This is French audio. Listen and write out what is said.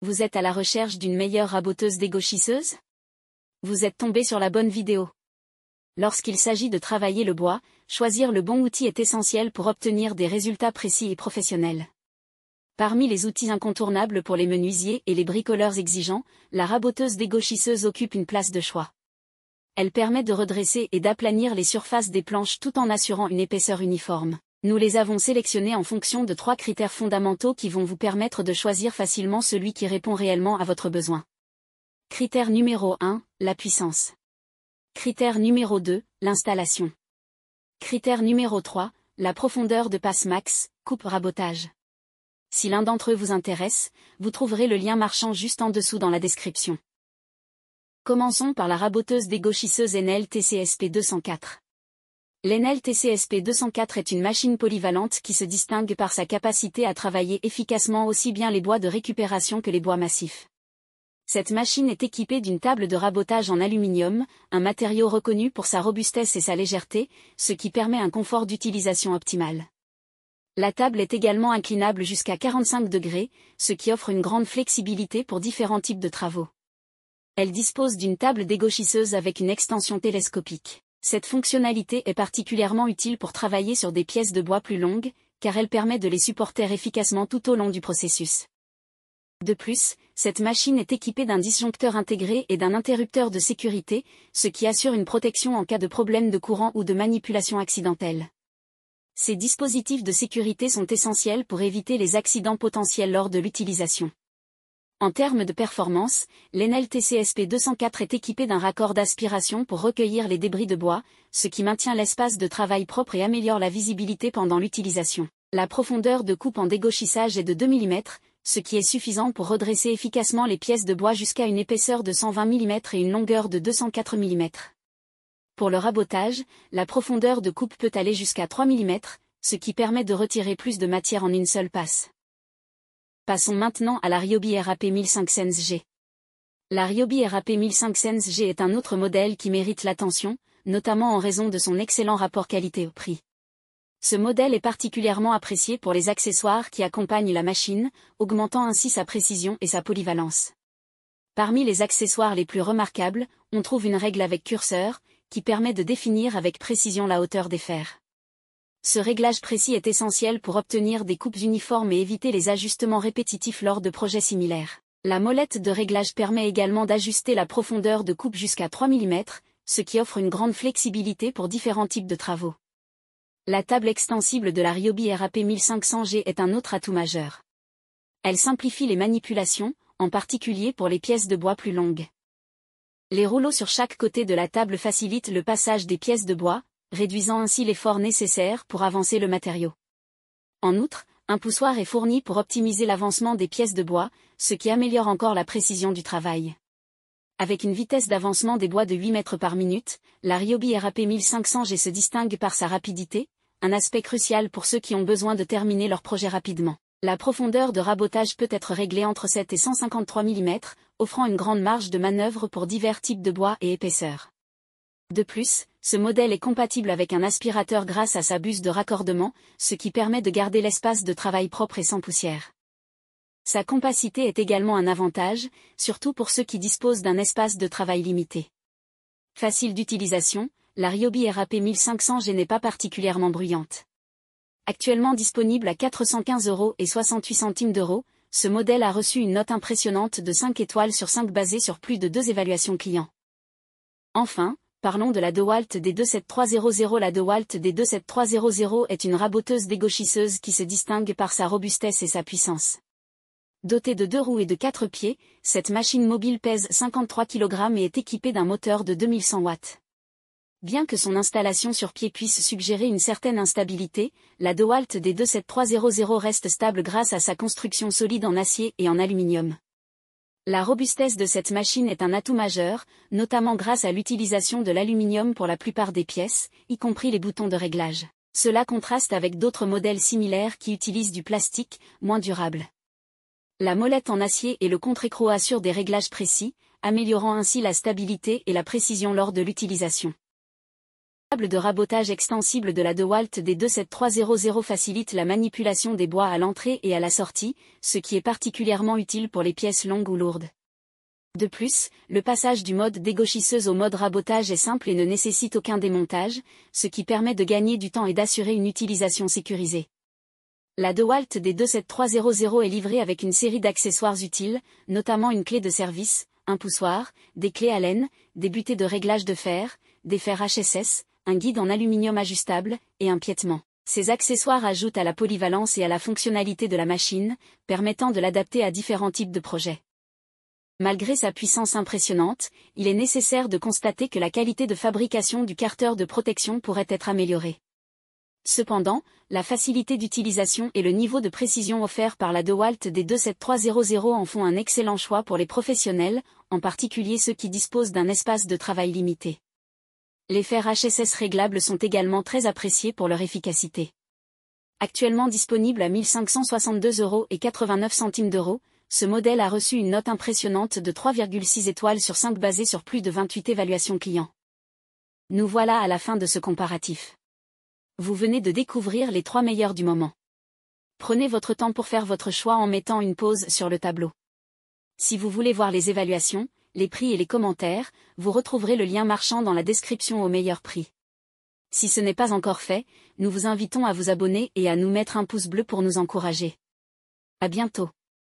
Vous êtes à la recherche d'une meilleure raboteuse dégauchisseuse? Vous êtes tombé sur la bonne vidéo. Lorsqu'il s'agit de travailler le bois, choisir le bon outil est essentiel pour obtenir des résultats précis et professionnels. Parmi les outils incontournables pour les menuisiers et les bricoleurs exigeants, la raboteuse dégauchisseuse occupe une place de choix. Elle permet de redresser et d'aplanir les surfaces des planches tout en assurant une épaisseur uniforme. Nous les avons sélectionnés en fonction de 3 critères fondamentaux qui vont vous permettre de choisir facilement celui qui répond réellement à votre besoin. Critère numéro 1, la puissance. Critère numéro 2, l'installation. Critère numéro 3, la profondeur de passe max, coupe-rabotage. Si l'un d'entre eux vous intéresse, vous trouverez le lien marchand juste en dessous dans la description. Commençons par la raboteuse dégauchisseuse Enel TCSP 204. L'Enel TCSP 204 est une machine polyvalente qui se distingue par sa capacité à travailler efficacement aussi bien les bois de récupération que les bois massifs. Cette machine est équipée d'une table de rabotage en aluminium, un matériau reconnu pour sa robustesse et sa légèreté, ce qui permet un confort d'utilisation optimal. La table est également inclinable jusqu'à 45 degrés, ce qui offre une grande flexibilité pour différents types de travaux. Elle dispose d'une table dégauchisseuse avec une extension télescopique. Cette fonctionnalité est particulièrement utile pour travailler sur des pièces de bois plus longues, car elle permet de les supporter efficacement tout au long du processus. De plus, cette machine est équipée d'un disjoncteur intégré et d'un interrupteur de sécurité, ce qui assure une protection en cas de problème de courant ou de manipulation accidentelle. Ces dispositifs de sécurité sont essentiels pour éviter les accidents potentiels lors de l'utilisation. En termes de performance, l'Enel TCSP 204 est équipé d'un raccord d'aspiration pour recueillir les débris de bois, ce qui maintient l'espace de travail propre et améliore la visibilité pendant l'utilisation. La profondeur de coupe en dégauchissage est de 2 mm, ce qui est suffisant pour redresser efficacement les pièces de bois jusqu'à une épaisseur de 120 mm et une longueur de 204 mm. Pour le rabotage, la profondeur de coupe peut aller jusqu'à 3 mm, ce qui permet de retirer plus de matière en une seule passe. Passons maintenant à la Ryobi RAP 1500G. La Ryobi RAP 1500G est un autre modèle qui mérite l'attention, notamment en raison de son excellent rapport qualité-prix. Ce modèle est particulièrement apprécié pour les accessoires qui accompagnent la machine, augmentant ainsi sa précision et sa polyvalence. Parmi les accessoires les plus remarquables, on trouve une règle avec curseur, qui permet de définir avec précision la hauteur des fers. Ce réglage précis est essentiel pour obtenir des coupes uniformes et éviter les ajustements répétitifs lors de projets similaires. La molette de réglage permet également d'ajuster la profondeur de coupe jusqu'à 3 mm, ce qui offre une grande flexibilité pour différents types de travaux. La table extensible de la Ryobi RAP 1500G est un autre atout majeur. Elle simplifie les manipulations, en particulier pour les pièces de bois plus longues. Les rouleaux sur chaque côté de la table facilitent le passage des pièces de bois, réduisant ainsi l'effort nécessaire pour avancer le matériau. En outre, un poussoir est fourni pour optimiser l'avancement des pièces de bois, ce qui améliore encore la précision du travail. Avec une vitesse d'avancement des bois de 8 mètres par minute, la Ryobi RAP 1500G se distingue par sa rapidité, un aspect crucial pour ceux qui ont besoin de terminer leur projet rapidement. La profondeur de rabotage peut être réglée entre 7 et 153 mm, offrant une grande marge de manœuvre pour divers types de bois et épaisseurs. De plus, ce modèle est compatible avec un aspirateur grâce à sa buse de raccordement, ce qui permet de garder l'espace de travail propre et sans poussière. Sa compacité est également un avantage, surtout pour ceux qui disposent d'un espace de travail limité. Facile d'utilisation, la Ryobi RAP 1500G n'est pas particulièrement bruyante. Actuellement disponible à 415 € et 68 centimes d'euros, ce modèle a reçu une note impressionnante de 5 étoiles sur 5 basée sur plus de 2 évaluations clients. Enfin, parlons de la DeWalt D27300. La DeWalt D27300 est une raboteuse dégauchisseuse qui se distingue par sa robustesse et sa puissance. Dotée de 2 roues et de 4 pieds, cette machine mobile pèse 53 kg et est équipée d'un moteur de 2100 watts. Bien que son installation sur pied puisse suggérer une certaine instabilité, la DeWalt D27300 reste stable grâce à sa construction solide en acier et en aluminium. La robustesse de cette machine est un atout majeur, notamment grâce à l'utilisation de l'aluminium pour la plupart des pièces, y compris les boutons de réglage. Cela contraste avec d'autres modèles similaires qui utilisent du plastique, moins durable. La molette en acier et le contre-écrou assurent des réglages précis, améliorant ainsi la stabilité et la précision lors de l'utilisation. table de rabotage extensible de la DeWalt D27300 facilite la manipulation des bois à l'entrée et à la sortie, ce qui est particulièrement utile pour les pièces longues ou lourdes. De plus, le passage du mode dégauchisseuse au mode rabotage est simple et ne nécessite aucun démontage, ce qui permet de gagner du temps et d'assurer une utilisation sécurisée. La DeWalt D27300 est livrée avec une série d'accessoires utiles, notamment une clé de service, un poussoir, des clés Allen, des butées de réglage de fer, des fers HSS, un guide en aluminium ajustable, et un piétement. Ces accessoires ajoutent à la polyvalence et à la fonctionnalité de la machine, permettant de l'adapter à différents types de projets. Malgré sa puissance impressionnante, il est nécessaire de constater que la qualité de fabrication du carter de protection pourrait être améliorée. Cependant, la facilité d'utilisation et le niveau de précision offert par la DeWalt D27300 en font un excellent choix pour les professionnels, en particulier ceux qui disposent d'un espace de travail limité. Les fers HSS réglables sont également très appréciés pour leur efficacité. Actuellement disponible à 1 562,89 €, ce modèle a reçu une note impressionnante de 3,6 étoiles sur 5 basée sur plus de 28 évaluations clients. Nous voilà à la fin de ce comparatif. Vous venez de découvrir les 3 meilleurs du moment. Prenez votre temps pour faire votre choix en mettant une pause sur le tableau. Si vous voulez voir les évaluations, les prix et les commentaires, vous retrouverez le lien marchand dans la description au meilleur prix. Si ce n'est pas encore fait, nous vous invitons à vous abonner et à nous mettre un pouce bleu pour nous encourager. À bientôt.